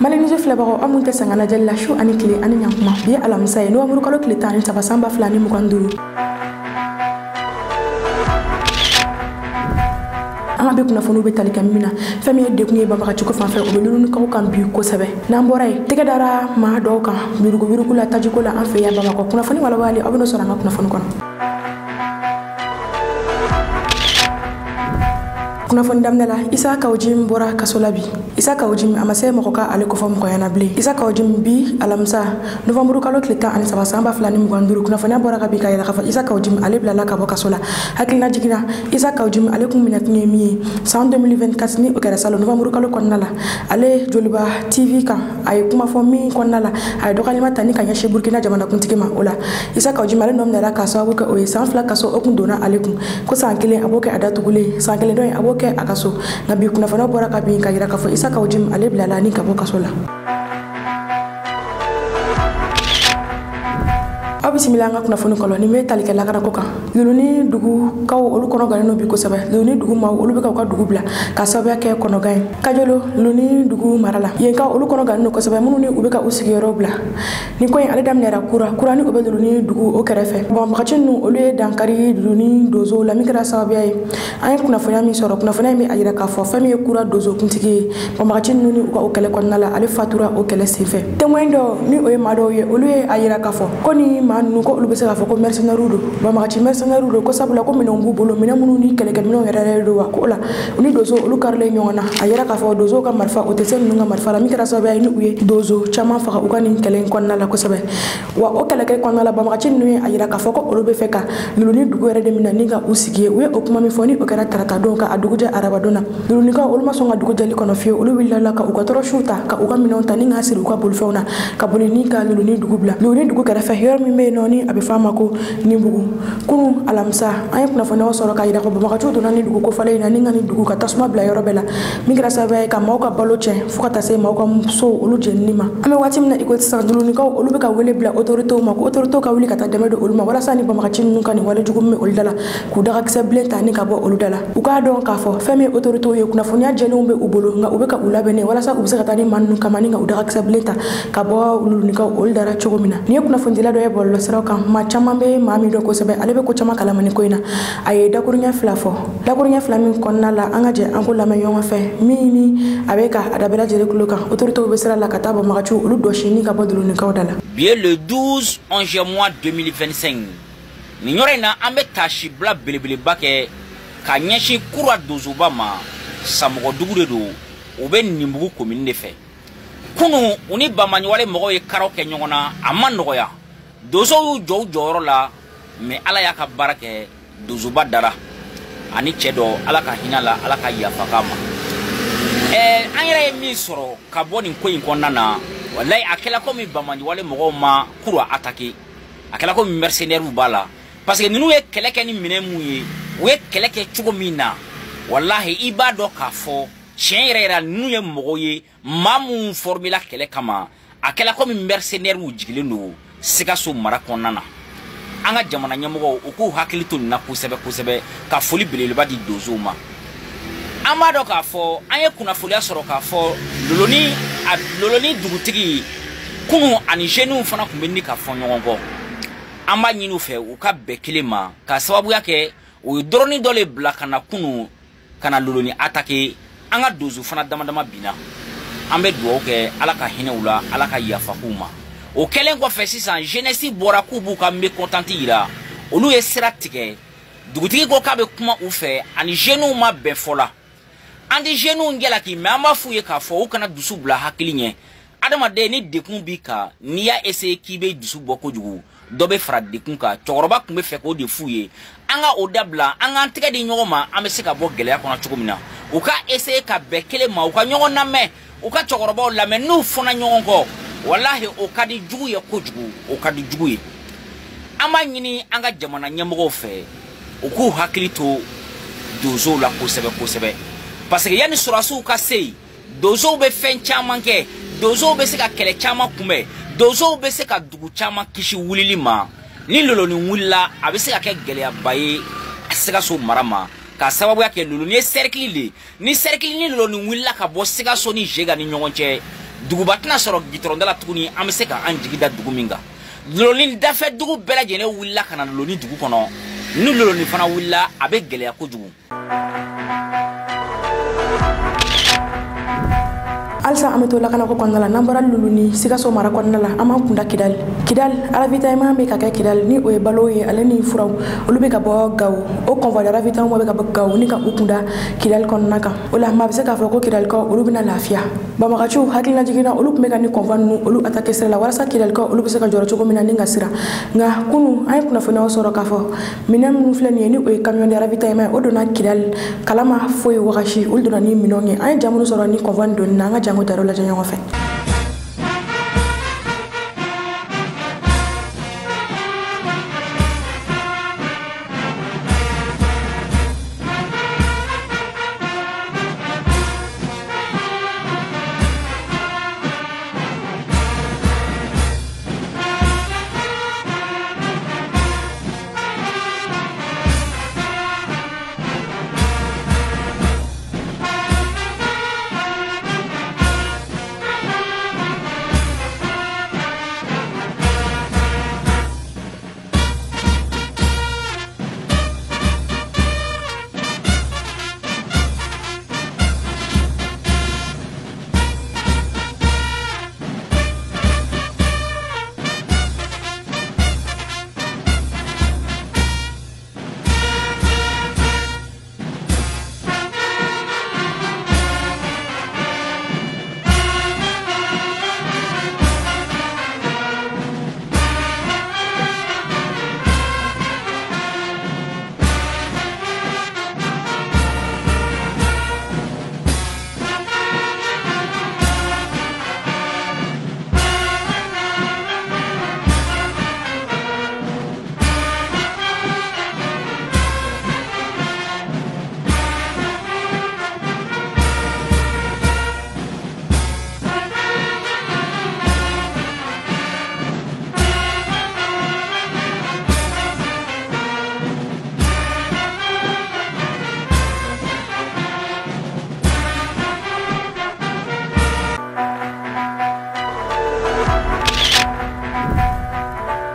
Malinizo filɛbagaw aw mun tɛ sanga lajɛli la su ani tile ani ɲankuma bi ye alamisa ye novembre kalo tile 13 san 2025 an ka bi kunnafoniw bɛ tali kɛ min na fɛn min ye dekun ye banbagacogo fan fɛ o bɛ lulunikaw kan bi kosɛbɛ n'an bɔra yen tɛgɛ dara maa dɔw kan yurugu la tajiko la an fɛ yan Bamakɔ kunnafoni walawali aw bɛna sɔrɔ an ka kunnafoni kɔnɔ. Kunnafoni daminɛ la Isa Kawujim bɔra kaso la bi. Isa Kawujim a ma se mɔgɔ ka ale kofɔ mɔgɔya na bilen. Isa Kawujim bi alamisa novembre kalo tile 13 san 2025 kunnafoniya bɔra ka bi ka yira k'a fɔ Isa Kawujim ale bilala ka bɔ kaso la. Hakilina jiginna Isa Kawujim ale kun minɛ kun ye min ye san 2024 ni o kɛra salon novembre kalo kɔnɔna la ale Joliba TV kan a ye kuma fɔ min kɔnɔna la a ye dɔgɔyalima ta ni ka ɲɛsin Burkina jamanakuntigi ma o la. Isa Kawujim ale nɔ minɛra k'a sababu kɛ o ye san 2 kaso o kun donna ale kun ko san 1 a b'o kɛ a datugulen san 1 dɔ in a b'o kɛ a kaso nka bi kunnafoniya bɔra ka bin ka yira k'a fɔ Isa Kawujim ale bilala ni ka bɔ kaso la. Aw bisimila an ka kunnafoni kɔlɔ ni bɛ tali kɛ lakara ko kan Luluni dugu kaw olu kɔnɔ gannen no bi kosɛbɛ Luluni dugu maaw olu bɛ ka u ka dugu bila ka sababuya kɛ kɔnɔgan ye Kajolo Luluni dugu mara la yen ka olu kɔnɔ gannen no kosɛbɛ minnu ni u bɛ ka u sigiyɔrɔ bila ni ko in ale daminɛra kura ni o bɛ Luluni dugu o kɛrɛfɛ banbagaci ninnu olu ye dankari Luluni dozo la min kɛra sababuya ye an ye kunnafoniya min sɔrɔ kunnafoniya in bɛ a yira k'a fɔ fɛn min ye kura dozo kuntigi ye banbagaci ninnu ni u ka o kɛlɛ kɔnɔna la ale fatura o kɛlɛ senfɛ témoin dɔ ni o ye maa dɔw ye olu ye a yira k'a fɔ ko ni nunu ko olu bɛ se k'a fɔ ko mercenaires do banbagaci mercenaires do ko sabula ko minɛnw b'u bolo minɛn minnu ni kɛlɛkɛminɛnw yɛrɛ do wa ko la u ni dozo olu karilen ɲɔgɔn na a yira k'a fɔ dozo ka marifa o tɛ se ninnu ka marifa la min kɛra sababu ye ni u ye dozo caman faga u ka nin kɛlɛ in kɔnɔna la kosɛbɛ wa o kɛlɛkɛ kɔnɔna la banbagaci ninnu ye a yira k'a fɔ ko olu bɛ fɛ ka Luluni dugu yɛrɛ de minɛ ni ka u sigi ye u ye o kuma min fɔ ni o kɛra tarata don ka a dugujɛ arabadon na Lulunikaw olu ma sɔn ka dugu jɛli kɔnɔ fiyewu olu wulila ka u ka tɔrɔsiw ta ka u ka minɛnw ta ni ka siri u ka bolifɛnw na ka boli ni ka Luluni dugu bila Luluni dugu kɛrɛfɛ yɔrɔ min bɛ yen nɔ ni a bɛ fɔ a ma ko Nimbugu kunun alamisa an ye kunnafoniyaw sɔrɔ ka yira ko banbagaciw donna ni dugu kofalen in na ni ka nin dugu ka tasuma bila yɔrɔ bɛɛ la min kɛra sababu ye ka maaw ka balo tiɲɛ fo ka taa se maaw ka musow olu jenini ma an bɛ waati min na i ko sisan Lulunikaw olu bɛ ka wele bila autoritéw ma ko autoritéw ka wuli ka taa dɛmɛ don olu ma walasa ni banbagaci ninnu ka nin wale jugu min bɛ olu da la k'u dagakisɛ bilen ta ni ka bɔ olu da la u k'a dɔn k'a fɔ fɛn min ye autoritéw ye kunnafoniya jɛlenw bɛ u bolo nka u bɛ ka u labɛnnen walasa u bɛ se ka taa ni maa ninnu kama ni ka u dagakisɛ bilen ta ka bɔ Lulunikaw olu dara cogo min na nin ye kunnafonidila dɔ ye bɔlɔlɔsiraw kan maa caman bɛ maa min dɔn kosɛbɛ ale bɛ ko caman kalama ni ko in na a ye dakuruɲɛ 2 fɔ dakuruɲɛ 2 min kɔnɔna la an ka jɛ an ko lamɛn ɲɔgɔn fɛ min ni a bɛ ka a da bɛɛ lajɛlen kulo kan autoritéw bɛ sira la ka taa banbagaciw olu dɔsi ni ka bɔ Lulunikaw da la. Bien le 12 11 mois 2025 nin yɔrɔ in na an bɛ taasibila belebeleba kɛ ka ɲɛsin kura dozoba ma samɔgɔdugu de don u bɛ Nimbugu commune de fɛ kunu u ni bamaɲɔgɔnle mɔgɔw ye karaw kɛ ɲɔgɔn na a ma nɔgɔya dozow y'u jɔ u jɔyɔrɔ la mais ala y'a ka baara kɛ dozoba dara ani cɛ dɔ ala ka hinɛ la ala ka yafa k'a ma an yɛrɛ ye min sɔrɔ ka bɔ nin ko in kɔnɔna na wallahi a kɛla komi bamaɲɔgɔnle mɔgɔw ma kura attaquer a kɛla komi mercenaires b'a la parce que ninnu ye kɛlɛ kɛ ni minɛn mun ye u ye kɛlɛ kɛ cogo min na wallahi i b'a dɔn k'a fɔ tiɲɛ yɛrɛ yɛrɛ ninnu ye mɔgɔw ye maa mun formela kɛlɛ kama a kɛla komi mercenaires jigilen don Sikaso mara kɔnɔna na an ka jamana ɲɛmɔgɔw u k'u hakili to nin na kosɛbɛ kosɛbɛ ka foli belebeleba di dozow ma an b'a dɔn k'a fɔ an ye kunnafoniya sɔrɔ k'a fɔ Loloni dugutigi kunu ani jeunes fana tun bɛ ni ka fɔ ɲɔgɔn kɔ an b'a ɲini u fɛ u ka bɛn kelen ma ka sababuya kɛ u ye dɔrɔni dɔ le bila ka na kunu ka na Loloni attaquer an ka dozo fana damadama binna an bɛ dugawu kɛ ala ka hinɛ u la ala ka yafa k'u ma o kɛlen kɔfɛ sisan jeunesse bɔra k'u b'u ka mécontenté yira olu ye sira tigɛ dugutigi ko k'a bɛ kuma u fɛ ani jeunes ma bɛn fɔla an di jeunes jalaki mais an b'a f'u ye k'a fɔ u kana dusu bila hakili ɲɛ adamaden ni dekun b'i kan n'i y'a essayer k'i bɛ dusu bɔ kojugu dɔ bɛ fara dekun kan cɛkɔrɔba tun bɛ fɛ k'o de f'u ye an ka o dabila an k'an tɛgɛ di ɲɔgɔn ma an bɛ se ka bɔ gɛlɛya kɔnɔ cogo min na u ka essayer ka bɛn kelen ma u ka ɲɔgɔn lamɛn u ka cɛkɔrɔbaw lamɛn n'u fɔnna ɲɔgɔn kɔ wallahi o ka di jugu ye kojugu o ka di jugu ye an b'a ɲini an ka jamana ɲɛmɔgɔw fɛ u k'u hakili to dozow la kosɛbɛ kosɛbɛ parce que yani sɔrɔsiw ka se yen dozow bɛ fɛn caman kɛ dozow bɛ se ka kɛlɛ caman kunbɛn dozow bɛ se ka dugu caman kisi wulili ma ni Loloni wulila a bɛ se ka kɛ gɛlɛyaba ye Sikaso mara ma ka sababuya kɛ Loloni ye cercle de ni cercle ni Loloni wulila ka bɔ Sikaso ni Jega ni ɲɔgɔn cɛ duguba tɛna sɔrɔ gitɔrɔnda la tuguni an bɛ se ka an jigi da dugu min kan loloni dafɛ dugu bɛɛ lajɛlen wulila ka na loloni dugu kɔnɔ ni loloni fana wulila a bɛ gɛlɛya kojugu. Alsa ameto lakana ko konnala nambara luluni Sikaso mara konnala ama kunda Kidal ravitaillement be ka kɛ Kidal ni o ye balo ye ale ni furaw olu be ka bɔ Gawo o convoi de ravitaillement be ka bɔ Gawo ni ka u kunda Kidal kɔnɔna kan o la ma be se ka fɔ ko Kidal ka olu bena lafiya Bamakacu hakilina jigina olu kun be ka ni convoi nu olu attaquer sira la walasa Kidal ka olu be se ka jɔrɔ cogo min na ni ka sira nga kunu ay kunnafoniyaw sɔrɔ ka fɔ minɛn minnu filɛ nin ye ni o ye camion de ravitaillement o donna Kidal kalama foyi wagashi olu donna ni minɛnw ye an jamunu sɔrɔ ni convoi donni na an ka jango daro la ɲɔgɔn fɛ.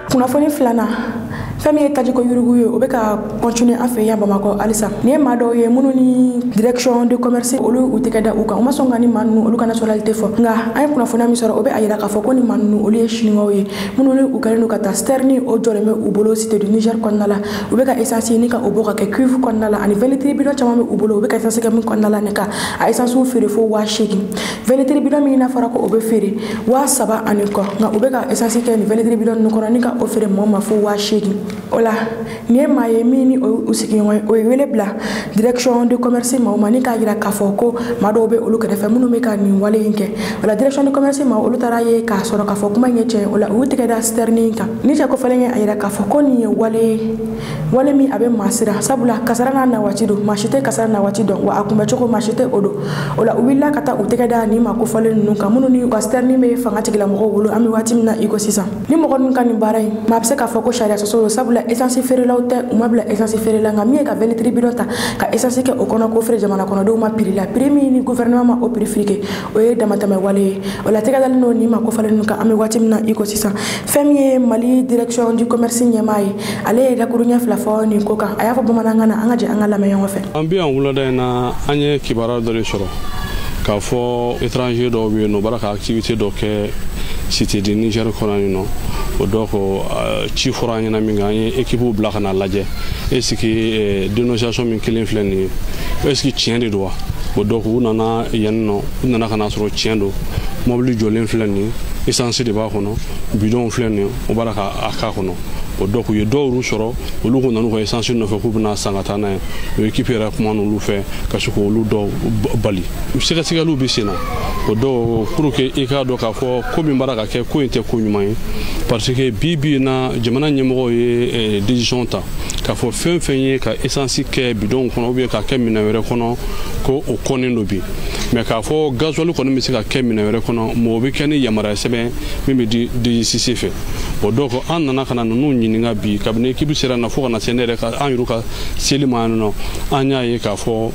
Kunnafoni filana fami ye tajiko yurugu ye o be ka continuer an fɛ yan Bamakɔ alisa ni ma dɔw ye minnu ni direction de commerce olu u tɛgɛ da u kan o ma sɔn ka ni manu olu ka nationalité fɔ nga an ye kunnafoniya min sɔrɔ o be a yira k'a fɔ ko ni manu olu ye chinois ye minnu ni u kɛlen ka taa sterni o jɔlen bɛ u bolo cité du Niger kɔnɔna la u be ka essence ni ka o bɔ ka kɛ cuivre kɔnɔna la ani 20 litres bidon caman bɛ u bolo u be ka essence kɛ min kɔnɔna la ne ka a essence feere fo 8,000 20 litres bidon min na fɔra ko o be feere 7,000 ani kɔ nga u be ka essence kɛ ni 20 litres bidon ninnu kɔnɔ ni ka o feere mɔgɔ ma fo 8,000 o la ni ma ye min ni o sigiɲɔgɔn o ye wele bila direction de commerce ma o ma ni k'a yira k'a fɔ ko maa dɔw bɛ olu kɛrɛfɛ minnu bɛ ka nin wale in kɛ o la direction de commerce ma olu taara ye k'a sɔrɔ k'a fɔ kuma in ye tiɲɛ o la u tɛgɛ da sterni kan ni cɛ kɔfɛlen ye a yira k'a fɔ ko nin ye wale min a bɛ maa sira sabula kasara n'a na waati don maa si tɛ kasara na waati dɔn wa a kunbɛ cogo maa si tɛ o don o la u wulila ka taa u tɛgɛ da nin maa kofɔlen ninnu kan minnu ni u ka sterni bɛ fanga tigilamɔgɔw bolo an bɛ waati min na i ko sisan ni mɔgɔ ninnu ka nin baara in maa bɛ se k'a fɔ ko sariya sɔsɔ don sabula essence feerelaw tɛ u ma bila essence feerela nka min ye ka 20 litres bidon ta ka essence kɛ o kɔnɔ ko feere jamana kɔnɔdenw ma prix la prix min ni gouvernement ma o prix fixe o ye damatɛmɛ wale ye o la tɛgɛ dalen don nin maa kofɔlen ninnu kan an bɛ waati min na i ko sisan fɛn min ye Mali direction du commerce ɲɛmaa ye ale ye dakuruɲɛ fila fɔ nin ko kan a y'a fɔ bamanankan na an ka jɛ an ka lamɛn ɲɔgɔn fɛ. An bɛ yan wulada in na an ye kibaruya dɔ de sɔrɔ k'a fɔ étranger dɔw bɛ yen nɔ u b'a ka activité dɔ kɛ cité du Niger kɔnɔ nin nɔ o dɔ ko ci fɔra an ɲɛna min kan an ye équipe bila ka na lajɛ est-ce que dénonciation min kelen filɛ nin ye est-ce que tiɲɛ de don wa o dɔ ko u nana yan nɔ u nana ka na sɔrɔ tiɲɛ don mobili jɔlen filɛ nin ye essence de b'a kɔnɔ bidon filɛ nin ye o b'a ka a k'a kɔnɔ o dɔ k'u ye dɔw sɔrɔ olu ko nan'u ka essence nɔfɛ k'u bɛna san ka taa n'a ye o équipe yɛrɛ kuma n'olu fɛ ka se k'olu dɔw bali sɛgɛsɛgɛliw bɛ sen na o dɔw pour que i k'a dɔn k'a fɔ ko min b'a ka kɛ ko in tɛ ko ɲuman ye parce que bi in na jamana ɲɛmɔgɔw ye décision ta k'a fɔ fɛn fɛn ye ka essence kɛ bidon kɔnɔ ou bien ka kɛ minɛn wɛrɛ kɔnɔ ko o kɔnnen do bi mais k'a fɔ gasoil kɔni bɛ se ka kɛ minɛn wɛrɛ kɔnɔ mɔgɔ bɛ kɛ ni yamaruya sɛbɛn min bɛ di DGCC fɛ o dɔw ko an nana ka na ninnu ɲininka bi kabini équipe sera na fo ka na se ne yɛrɛ ka an yɛrɛ ka seli ma yan nɔ an y'a ye k'a fɔ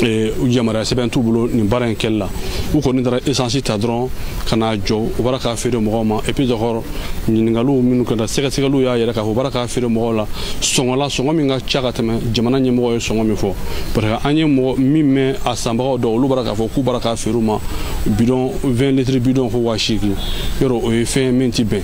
yamara sɛbɛn t'u bolo nin baara in kɛli la u kɔni taara essence ta dɔrɔn ka n'a jɔ u b'a k'a feere mɔgɔw ma et puis d'accord ɲininkaliw minnu kɛra sɛgɛsɛgɛliw y'a yɛrɛ k'a fɔ u b'a k'a feere mɔgɔw la sɔngɔ min ka ca ka tɛmɛ jamana ɲɛmɔgɔ ye sɔngɔ min fɔ parce que an ye mɔgɔ min mɛn a sanbagaw dɔn olu b'a k'a fɔ k'u b'a k'a feere u ma bidon 20 litres bidon ko 8,000 yɔrɔ o ye fɛn min ti bɛn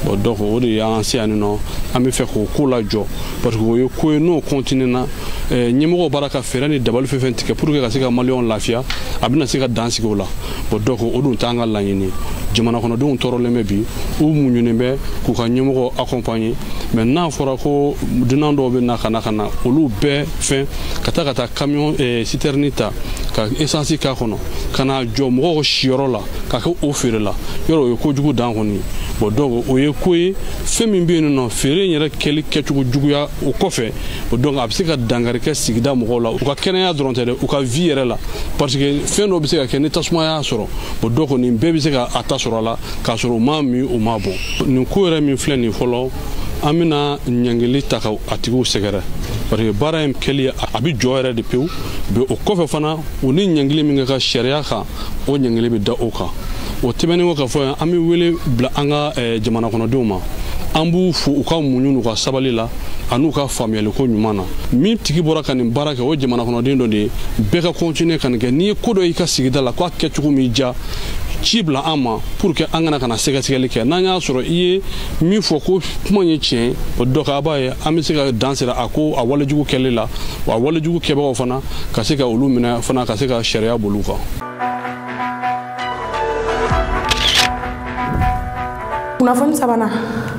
bon donc o de y'an se yan nɔ an bɛ fɛ k'o ko lajɔ parce que o ye ko ye n'o continue na ɲɛmɔgɔw b'a ka fɛɛrɛ ni dabali fɛn fɛn tigɛ pour que ka se ka maliyɛnw lafiya a bɛna se ka dan sigi o la bon donc o dun t'an ka laɲini jamana kɔnɔdenw tɔɔrɔlen bɛ bi u muɲunen bɛ k'u ka ɲɛmɔgɔ accompagner mais n'a fɔra ko dunan dɔw bɛ na ka na olu bɛɛ fɛn ka taa camion citerne ta ka essence k'a kɔnɔ ka na jɔ mɔgɔw siyɔrɔ la ka kɛ o feere la yɔrɔ o ye kojugu dan kɔni bon donc o ye ko ye fɛn min bɛ yen nɔ feere in yɛrɛ kɛcogo juguya o kɔfɛ donc a bɛ se ka dankari kɛ sigida mɔgɔw la u ka kɛnɛya dɔrɔn tɛ dɛ u ka vie yɛrɛ la parce que fɛn dɔw bɛ se ka kɛ ni tasuma y'a sɔrɔ bon donc nin bɛɛ bɛ se ka a ta sɔrɔ a la k'a sɔrɔ u m'a min u m'a bɔn nin ko yɛrɛ min filɛ nin fɔlɔ an bɛna ɲangili ta ka a tigiw sɛgɛrɛ parce que baara in kɛli a bɛ jɔ yɛrɛ de pewu o kɔfɛ fana u ni ɲangili min kɛ ka sariya kan o ɲangili bɛ da o kan o tɛmɛnen kɔ ka fɔ yan an bɛ wele bila an ka jamana kɔnɔdenw ma an b'u fo u ka muɲu n'u ka sabali la an'u ka faamuyaliko ɲuman na min tigi bɔra ka nin baara kɛ o jamana kɔnɔden dɔ de ye bɛɛ ka continuer ka nin kɛ n'i ye ko dɔ y'i ka sigida la k'a kɛcogo min ja ci bila an ma pour que an kana sɛgɛsɛgɛli kɛ n'an y'a sɔrɔ i ye min fɔ ko kuma ye tiɲɛ o dɔ k'a b'a ye an bɛ se ka dan sira a ko a walejugu kɛli la wa walejugu kɛbagaw fana ka se ka olu minɛ fana ka se ka sariya boli u kan. Kunnafoni sabanan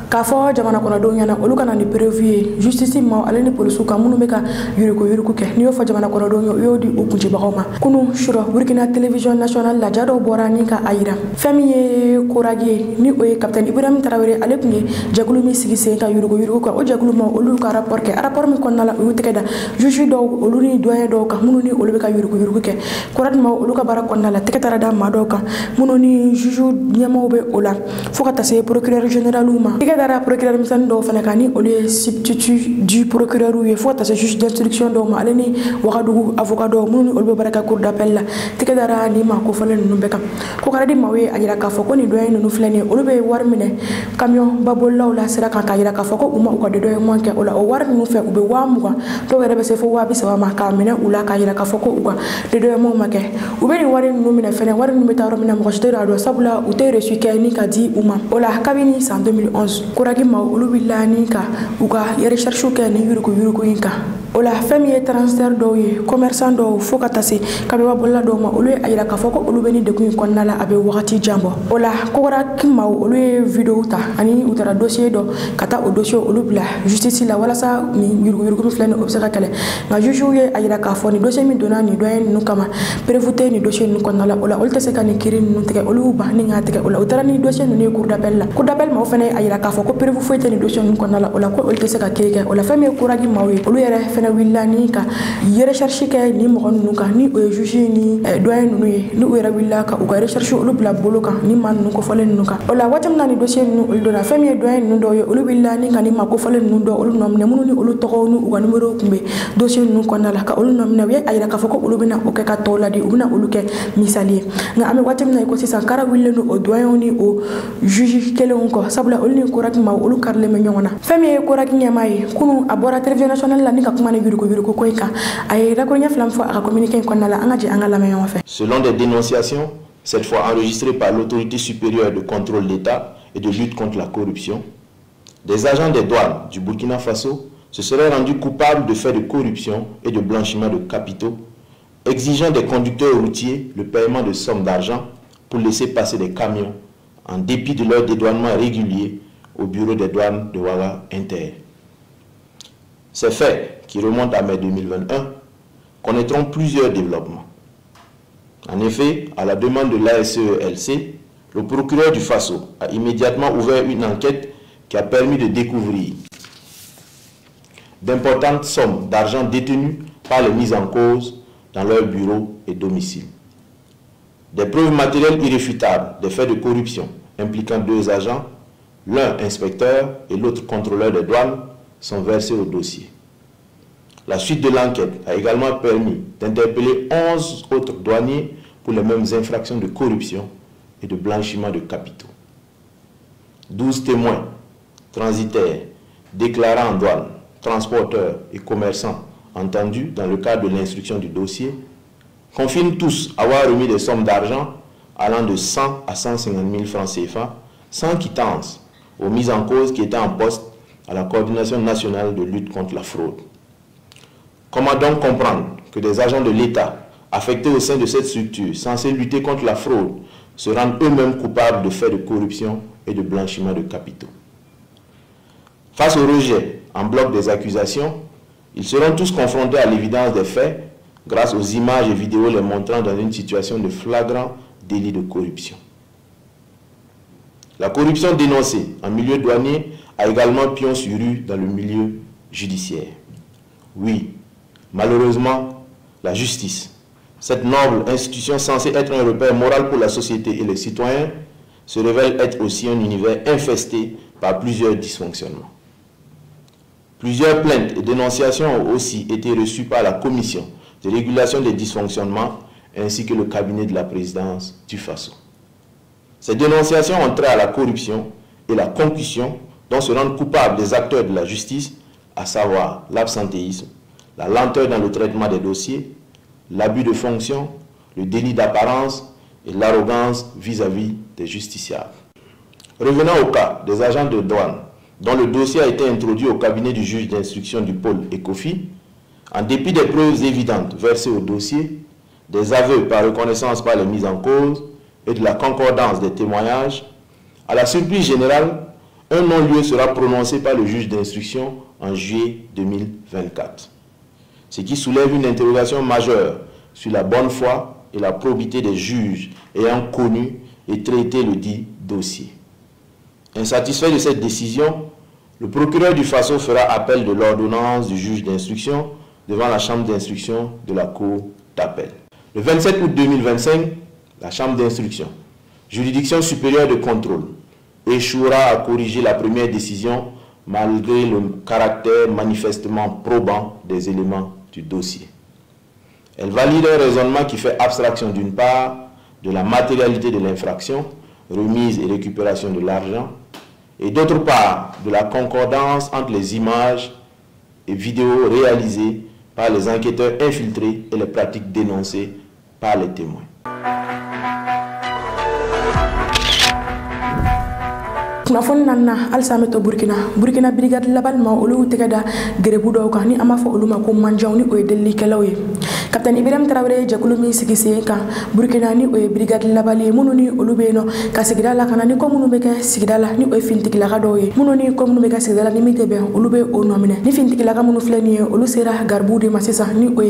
k'a fɔ jamana kɔnɔdenw ɲɛna olu kana ni preuve ye justice ma ale ni polisiw kan minnu bɛ ka yuruguyurugu kɛ n'i y'o fɔ jamana kɔnɔdenw ye u y'o di u kuncibagaw ma kunu surɔ burkina télévision nationale la ja dɔw bɔra ni ka a yira fɛn min ye koragi ye ni o ye capitaine Ibrahim Traoré ale tun ye jɛkulu min sigi sen ka yuruguyurugu kan o jɛkulu ma olu ka rapport kɛ rapport min kɔnɔna la u y'u tɛgɛ da juge dɔw olu ni doyen dɔw kan minnu ni olu bɛ ka yuruguyurugu kɛ koratuma olu ka baara kɔnɔna la tɛgɛ taara da maa dɔw kan minnu ni juge ɲɛmaaw bɛ o la fo ka taa se procureur général ma tɛgɛ dara procureur misɛnnin dɔw fana kan ni olu ye substitut du procureur ye fo ka taa se juge d'instruction dɔw ma ale ni Wagadugu avocat dɔw minnu ni olu bɛ baara kɛ cour d'appel la tɛgɛ dara ni maa kofɔlen ninnu bɛɛ kan ko ka di maaw ye a yira k'a fɔ ko nin doyen ninnu filɛ nin ye olu bɛ wari minɛ camion babolilaw la sira kan k'a yira k'a fɔ ko u ma u ka dédommagement kɛ o la o wari ninnu fɛ u bɛ 20,000 dɔw yɛrɛ bɛ se fo 30,000 ma k'a minɛ u la k'a yira k'a fɔ ko u ka dédommagement ma kɛ u bɛ nin wari ninnu minɛ fɛnɛ wari ninnu bɛ taa yɔrɔ min na mɔgɔ si tɛ dɔn sabula u tɛ reçu kɛ ni ka di u ma o la kabini san 2011 koragi ma olu wulila ni ka u ka recherche kɛ ni yuruguyurugu in kan o la fɛn min ye transitaire dɔw ye commerçant dɔw fo ka taa se kabibabolila dɔw ma olu ye a yira k'a fɔ ko olu bɛ ni degun in kɔnɔna la a bɛ wagati jan bɔ o la koragi ma olu ye vidéo ta ani u taara dossier dɔ ka taa o dossier olu bila justice la walasa nin yuruguyurugu min filɛ nin o bɛ se ka kɛlɛ nka juge ye a yira k'a fɔ nin dossier min donna nin doyen ninnu kama prévu tɛ nin dossier ninnu kɔnɔna la o la olu tɛ se ka nin kiiri ninnu tigɛ olu y'u ban ni k'a tigɛ o la u taara ni dossier ninnu ye cour d'appel la cour d'appel maaw fana a yira k'a fɔ ko prévu foyi tɛ nin dossier ninnu kɔnɔna la o la ko olu tɛ se ka kiiri kɛ o la fɛn min ye koragi maaw ye olu yɛrɛ fana wulila ni ka recherche kɛ ni mɔgɔ ninnu kan ni o ye juge ni doyen ninnu ye ni u yɛrɛ wulila ka u ka recherche olu bila bolo kan ni maa ninnu kofɔlen ninnu kan o la waati min na ni dossier ninnu olu donna fɛn min ye doyen ninnu dɔw ye olu wulila ni ka ni maa kofɔlen ninnu dɔw olu nɔ minɛ minnu ni olu tɔgɔw ni u ka numéro tun bɛ dossier ninnu kɔnɔna la ka olu nɔ minɛ u ye a yira k'a fɔ ko olu bɛna o kɛ ka tɔw ladi u bɛna olu kɛ misali ye nka an bɛ waati min na i ko sisan kara wulilen don o doyen ni o juge kelenw kɔ sabula olu ni koragi maaw olu karilen bɛ ɲɔgɔn na fɛn min ye koragi ɲɛmaa ye kunu a bɔra télévision nationale la ni ka kuma ni yuruguyurugu ko in kan a ye rakoɲɛ fila min fɔ a ka communiqué in kɔnɔna la an ka jɛ an ka lamɛn ɲɔgɔn fɛ. Selon des dénonciations, cette fois enregistrées par l'autorité supérieure de contrôle d'État et de lutte contre la corruption, des agents des douanes du Burkina Faso se seraient rendus coupables de faits de corruption et de blanchiment de capitaux, exigeant des conducteurs routiers le paiement de sommes d'argent pour laisser passer des camions en dépit de leur dédouanement régulier au bureau des douanes de Ouaga Inter. Ces faits, qui remontent à mai 2021, connaîtront plusieurs développements. En effet, à la demande de l'ASELC, le procureur du Faso a immédiatement ouvert une enquête qui a permis de découvrir d'importantes sommes d'argent détenues par les mises en cause dans leurs bureaux et domiciles. Des preuves matérielles irréfutables des faits de corruption impliquant deux agents, l'un inspecteur et l'autre contrôleur des douanes, sont versés au dossier. La suite de l'enquête a également permis d'interpeller 11 autres douaniers pour les mêmes infractions de corruption et de blanchiment de capitaux. 12 témoins, transitaires, déclarants en douane, transporteurs et commerçants entendus dans le cadre de l'instruction du dossier confirment tous avoir remis des sommes d'argent allant de 100 à 150 000 francs CFA sans quittance aux mises en cause qui étaient en poste à la coordination nationale de lutte contre la fraude. Comment donc comprendre que des agents de l'État affectés au sein de cette structure censée lutter contre la fraude se rendent eux-mêmes coupables de faits de corruption et de blanchiment de capitaux? Face au rejet en bloc des accusations, ils seront tous confrontés à l'évidence des faits grâce aux images et vidéos les montrant dans une situation de flagrant délit de corruption. La corruption dénoncée en milieu douanier a également pion sur rue dans le milieu judiciaire. Oui, malheureusement, la justice, cette noble institution censée être un repère moral pour la société et les citoyens, se révèle être aussi un univers infesté par plusieurs dysfonctionnements. Plusieurs plaintes et dénonciations ont aussi été reçues par la Commission de régulation des dysfonctionnements ainsi que le cabinet de la présidence du FASO. Ces dénonciations ont trait à la corruption et la concussion dont se rendent coupables des acteurs de la justice, à savoir l'absentéisme, la lenteur dans le traitement des dossiers, l'abus de fonction, le délit d'apparence et l'arrogance vis-à-vis des justiciables. Revenant au cas des agents de douane dont le dossier a été introduit au cabinet du juge d'instruction du pôle ECOFI, en dépit des preuves évidentes versées au dossier, des aveux par reconnaissance par les mises en cause et de la concordance des témoignages, à la surprise générale, un non-lieu sera prononcé par le juge d'instruction en juillet 2024. Ce qui soulève une interrogation majeure sur la bonne foi et la probité des juges ayant connu et traité le dit dossier. Insatisfait de cette décision, le procureur du FASO fera appel de l'ordonnance du juge d'instruction devant la chambre d'instruction de la cour d'appel. Le 27 août 2025, la chambre d'instruction, juridiction supérieure de contrôle, échouera à corriger la première décision malgré le caractère manifestement probant des éléments du dossier. Elle valide un raisonnement qui fait abstraction d'une part de la matérialité de l'infraction, remise et récupération de l'argent, et d'autre part de la concordance entre les images et vidéos réalisées par les enquêteurs infiltrés et les pratiques dénoncées par les témoins. kunnafoni nanna alsa meto burkina brigade labal ma olu tegada gerebu do ko ni ama fo olu ma ko manjaw ni o delli kelaw ye capitaine Ibrahim Traoré jakulu mi sigise kan burkina ni o brigade labal ye munu ni olu be no ka sigida la kana ni ko munu be ka sigida la ni o fintiki la do ye munu ni ko munu be ka sigida la ni mite be olu be o nomine ni fintiki la munu fleni olu sera garbu de masisa ni o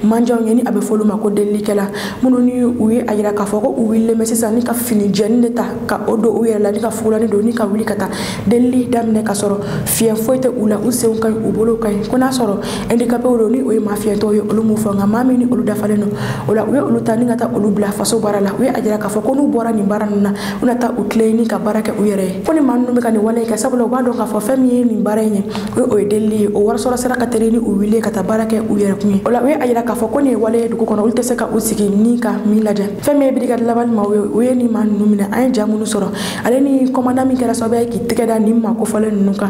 manjaw ni abe folu ma ko delli kela munu ni o ayira ka fo ko o wille mesisa ni ka fini jenne ta ka odo o yela ni ka fula ni do ni ka wuli kata delli damne ka soro fien foite ula useun kan ubolo kan kuna soro handicapé olo ni o ma fien to yo olu mu fo nga mami ni olu dafale no ola we olu tani ngata olu bla faso barala we ajira ka fo ko nu bora ni barana unata utleni ka baraka uyere koni manu me kan wala ka sablo ba do ka fo fami ni barenye we o delli o war soro sera ka tereni o wile kata baraka uyere kuni ola we ajira ka fo ko ni wala du ko kono ulte seka usiki ni ka milaje fami brigade labal ma we ni manu mina ay jamunu soro aleni commandant mi kera sobe ki tikeda ni ma ko fole nuka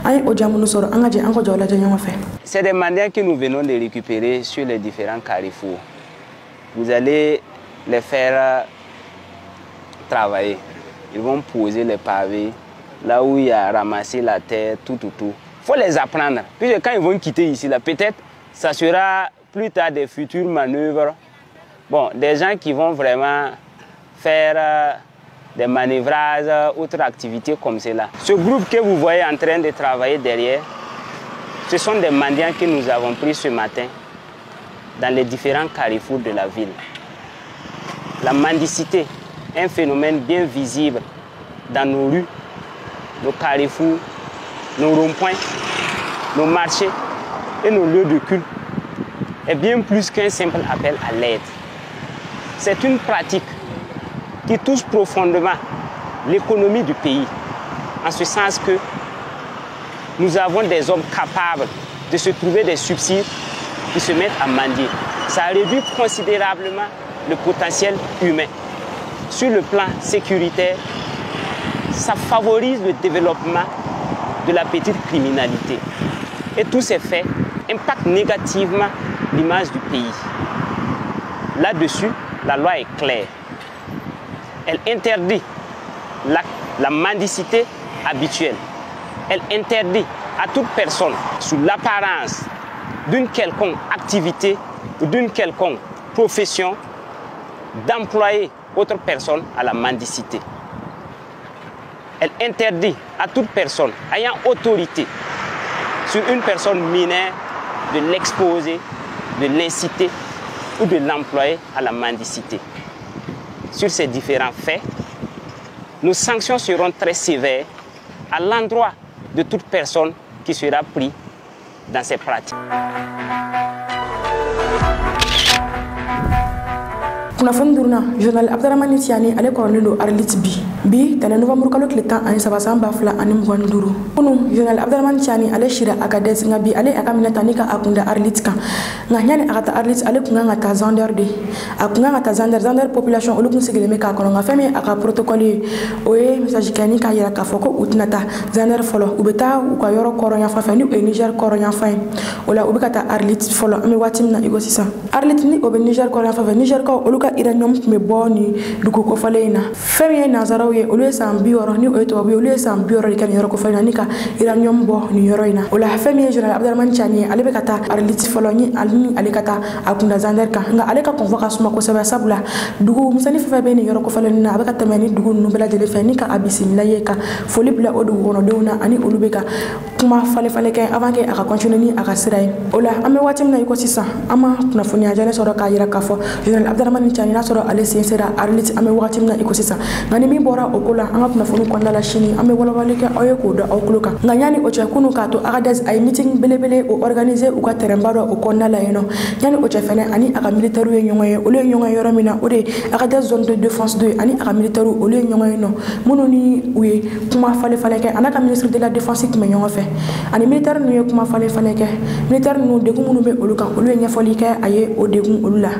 ay o jamunu soro angaje anko jola janyo fa. C'est des mandiens que nous venons de récupérer sur les différents carrefours. Vous allez les faire travailler. Ils vont poser les pavés là où il y a ramassé la terre, tout. Il faut les apprendre. Puis quand ils vont quitter ici, peut-être ça sera plus tard des futures manœuvres. Bon, des gens qui vont vraiment faire des manœuvrages, autres activités comme cela. Ce groupe que vous voyez en train de travailler derrière, ce sont des mendiants que nous avons pris ce matin dans les différents carrefours de la ville. La mendicité est un phénomène bien visible dans nos rues, nos carrefours, nos ronds-points, nos marchés et nos lieux de culte. Est bien plus qu'un simple appel à l'aide. C'est une pratique qui touche profondément l'économie du pays, en ce sens que nous avons des hommes capables de se trouver des subsides qui se mettent à mendier. Ça réduit considérablement le potentiel humain. Sur le plan sécuritaire, ça favorise le développement de la petite criminalité. Et tous ces faits impactent négativement l'image du pays. Là-dessus, la loi est claire. Elle interdit la mendicité habituelle. Elle interdit à toute personne, sous l'apparence d'une quelconque activité ou d'une quelconque profession, d'employer autre personne à la mendicité. Elle interdit à toute personne ayant autorité sur une personne mineure de l'exposer, de l'inciter ou de l'employer à la mendicité. Sur ces différents faits, nos sanctions seront très sévères à l'endroit de toute personne qui sera prise dans ces pratiques. kunnafoni duruna journal Abdrahmane Tiani ale kɔrɔlen don Arlit bi tɛnɛ novembre kalo tile 13 san 2025 kunu journal Abdrahmane Tiani ale shira Agadez nga bi ale aka minɛ ta ni ka akunda Arlit kan nga ɲani aka ta Arlit ale kun kan ka ta Zander de a kun kan ka ta Zander population olu kun sigilen bɛ k'a kɔnɔ nga fɛn min a ka protocole ye o ye message kɛ ni k'a yira k'a fɔ ko u tɛna ta Zander fɔlɔ u bɛ taa u ka yɔrɔ kɔrɔyan fan fɛ ni o ye Niger kɔrɔyan fan ye o la u bɛ ka ta Arlit fɔlɔ an bɛ waati min na i ko sisan Arlit ni o bɛ Niger kɔrɔyan fan fɛ Niger kaw olu ka iranium tun bɛ bɔ ni dugu kɔfɛlen in na fɛn min ye nanzaraw ye olu ye san 60 ni o ye tubabu ye olu ye san 60 de kɛ nin yɔrɔ kɔfɛlen na ni ka iranium bɔ nin yɔrɔ in na o la fɛn min ye général Abdrahmane Tiani ye ale bɛ ka taa Arlit fɔlɔ ni ale ka taa a kunda Zander kan nka ale ka kɔnfɔ ka suma kosɛbɛ sabula dugu misɛnnin fɛn fɛn bɛ nin yɔrɔ kɔfɛlen na a bɛ ka tɛmɛ ni dugu ninnu bɛɛ lajɛlen fɛ ni ka a bisimila ye ka foli bila o dugu kɔnɔdenw na ani olu bɛ ka kuma falen kɛ avant que a ka continuer ni a ka sira ye o la an bɛ waati min na i ko sisan an ma kunnafoniya jɛlen sɔrɔ k'a yira k'a fɔ général Abdrahmane Tiani n'a sɔrɔ ale sen sera Arlit an bɛ waati min na i ko sisan nka ni min bɔra o ko la an ka kunnafoni kɔnɔna la sini an bɛ walawali kɛ aw ye k'o dɔn aw tulo kan nka yanni o cɛ kunu k'a to Agadez a ye meeting belebele o organiser u ka terrainba dɔ o kɔnɔna la yen nɔ yanni o cɛ fɛnɛ ani a ka militaires ye ɲɔgɔn ye olu ye ɲɔgɔn ye yɔrɔ min na o de ye Agadez zone de défense 2 ani a ka militaires olu ye ɲɔgɔn ye nɔ minnu ni u ye kuma falen kɛ a n'a ka ministre de la défense tun bɛ ɲɔgɔn fɛ ani militaires ninnu ye kuma falen kɛ militaires ninnu degun minnu bɛ olu kan olu ye ɲɛfɔli kɛ a ye o degun olu la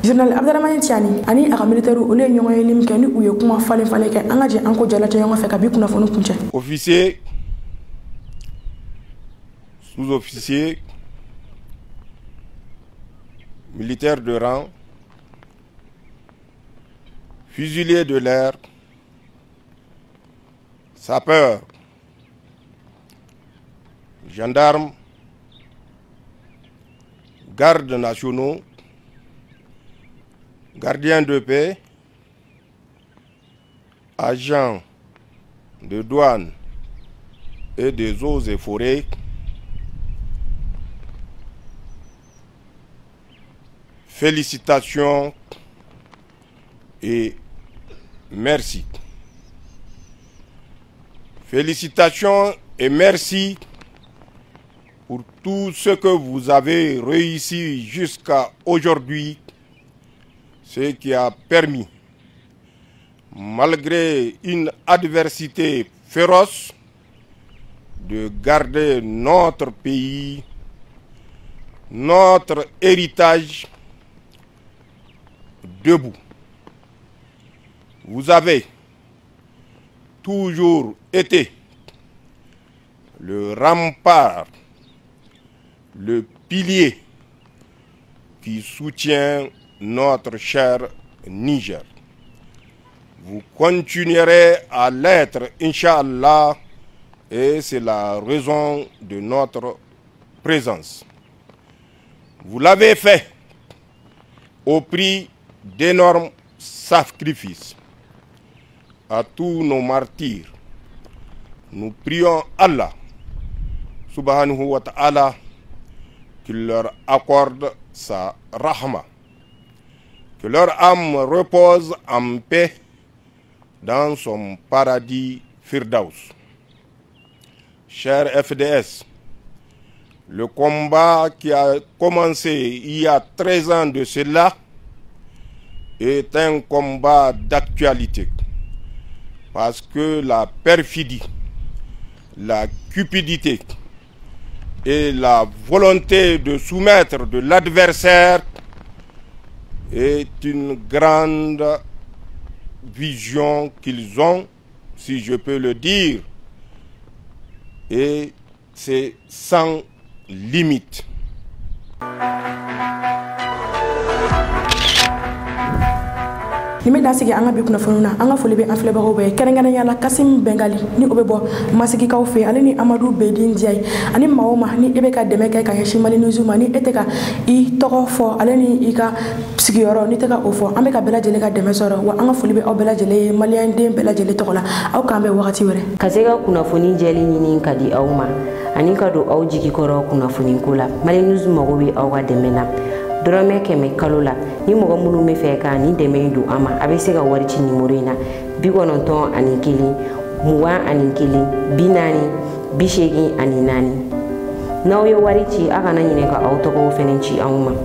général Abdrahmane Tiani ani a ka militaires olu ye ɲɔgɔn ye min kɛ ni u ye kuma falen kɛ an ka jɛ an ko jalajɛ ɲɔgɔn fɛ ka bi kunnafoni kuncɛ officiers, sous-officiers, militaires de rang, fusiliers de l'air, sapeurs, gendarmes, gardes nationaux, gardiens de paix, agents de douane et des eaux et forêts, félicitations et merci. Félicitations et merci pour tout ce que vous avez réussi jusqu'à aujourd'hui, ce qui a permis, malgré une adversité féroce, de garder notre pays, notre héritage debout. Vous avez toujours été le rempart, le pilier qui soutient notre cher Niger. Vous continuerez à l'être, Inch'Allah, et c'est la raison de notre présence. Vous l'avez fait au prix d'énormes sacrifices. À tous nos martyrs, nous prions Allah, subhanahu wa ta'ala, qu'il leur accorde sa rahma, que leur âme repose en paix dans son paradis Firdaus. Cher FDS, le combat qui a commencé il y a 13 ans de cela est un combat d'actualité parce que la perfidie, la cupidité et la volonté de soumettre de l'adversaire est une grande vision qu'ils ont, si je peux le dire, et c'est sans limite. Ni me dasigi anga bi kunafonuna anga foli be afle ba obe kerengana yala Kasim Bengali ni obebo masigi kaw fe ale ni Amadou Bedin Diaye ani mawoma ni ebe ka deme kay ka yeshimali nuzuma ni eteka I togo fo ale ni ika sigiyoro ni teka ofo ambe ka bela jele ka deme soro wa anga foli be obela jele malien dem bela jele togola aw kambe wakati were kasega kunafoni jeli nyini kadi awma ani kado aw jigi koro kunafoni kula mali nuzuma go be aw ga demena drame keme kalola ni mogo munu me fe ka ni deme du ama abese ga wari ci numéro ina bi gononton ani kili muwa ani kili binani bishegi ani nani naw yo wari ci aka na nyine ka auto ko fenenci awma